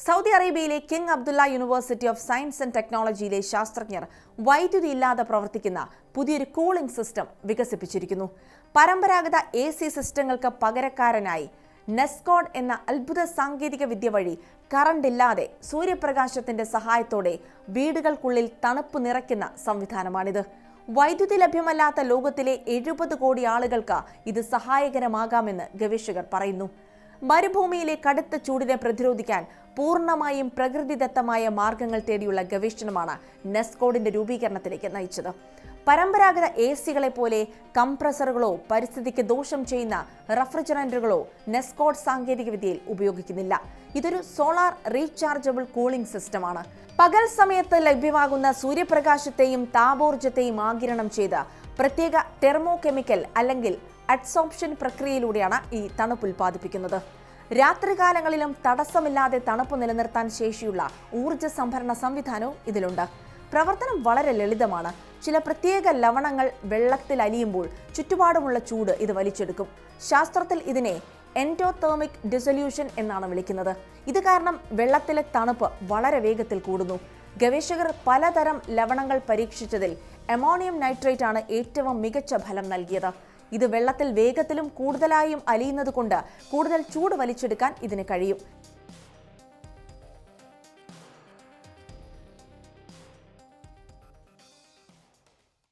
Saudi അറേബ്യയിലെ King Abdullah University of Science and ടെക്നോളജിയിലെ ശാസ്ത്രജ്ഞർ വൈദ്യുതി ഇല്ലാതെ പ്രവർത്തിക്കുന്ന പുതിയൊരു കൂളിംഗ് സിസ്റ്റം വികസിപ്പിച്ചിരിക്കുന്നു. പരമ്പരാഗത AC സിസ്റ്റങ്ങൾക്ക് പകരക്കാരനായി നെസ്കോഡ് എന്ന അത്ഭുത സാങ്കേതിക വിദ്യ വഴി കറണ്ട് ഇല്ലാതെ സൂര്യപ്രകാശത്തിന്റെ സഹായത്തോടെ വീടുകൾക്കുള്ളിൽ തണുപ്പ് നിറയ്ക്കുന്ന സംവിധാനമാണിത്. വൈദ്യുതി ലഭ്യമല്ലാത്ത ലോകത്തിലെ 70 കോടി ആളുകൾക്ക് ഇത് സഹായകരമാകാമെന്ന് ഗവേഷകർ പറയുന്നു. മരുഭൂമിയിലെ കടുത്ത ചൂടിനെ പ്രതിരോധിക്കാൻ പൂർണ്ണമായും പ്രകൃതിദത്തമായ മാർഗങ്ങൾ തേടിയുള്ള ഗവേഷണമാണ് നെസ്കോഡിന്റെ രൂപീകരണത്തിലേക്ക് നയിച്ചത്. പരമ്പരാഗത ACകളെ പോലെ കംപ്രസറുകളോ പരിസ്ഥിതിക്ക് ദോഷം ചെയ്യുന്ന റെഫ്രിജറന്റുകളോ നെസ്കോഡ് സാങ്കേതികവിദ്യയിൽ ഉപയോഗിക്കുന്നില്ല. ഇതൊരു സോളാർ റീചാർജബിൾ കൂളിംഗ് സിസ്റ്റമാണ്. പകൽ സമയത്ത് ലഭ്യമാകുന്ന സൂര്യപ്രകാശത്തെയും താപോർജ്ജത്തെയും ആഗിരണം ചെയ്ത് പ്രത്യേക തെർമോകെമിക്കൽ അല്ലെങ്കിൽ അഡ്സോർപ്ഷൻ പ്രക്രിയയിലൂടെയാണ് ഈ തണുപ്പ് ഉൽപ്പാദിപ്പിക്കുന്നത്. രാത്രികാലങ്ങളിലും തടസ്സമില്ലാതെ തണുപ്പ് നിലനിർത്താൻ ശേഷിയുള്ള ഊർജ്ജ സംഭരണ സംവിധാനവും ഇതിലുണ്ട്. പ്രവർത്തനം വളരെ ലളിതമാണ്. ചില പ്രത്യേക ലവണങ്ങൾ വെള്ളത്തിൽ അലിയുമ്പോൾ ചുറ്റുപാടുമുള്ള ചൂട് ഇത് വലിച്ചെടുക്കും. ശാസ്ത്രത്തിൽ ഇതിനെ എൻഡോതെർമിക് ഡിസൊല്യൂഷൻ എന്നാണ് വിളിക്കുന്നത്. ഇത് കാരണം വെള്ളത്തിലെ തണുപ്പ് വളരെ വേഗത്തിൽ കൂടുന്നു. ഗവേഷകർ പലതരം ലവണങ്ങൾ പരീക്ഷിച്ചതിൽ അമോണിയം നൈട്രേറ്റ് ആണ് ഏറ്റവും മികച്ച ഫലം നൽകിയത്. ഇത് വെള്ളത്തിൽ വേഗത്തിലും കൂടുതലായും അലിയുന്നത് കൊണ്ട് കൂടുതൽ ചൂട് വലിച്ചെടുക്കാൻ ഇതിന് കഴിയും.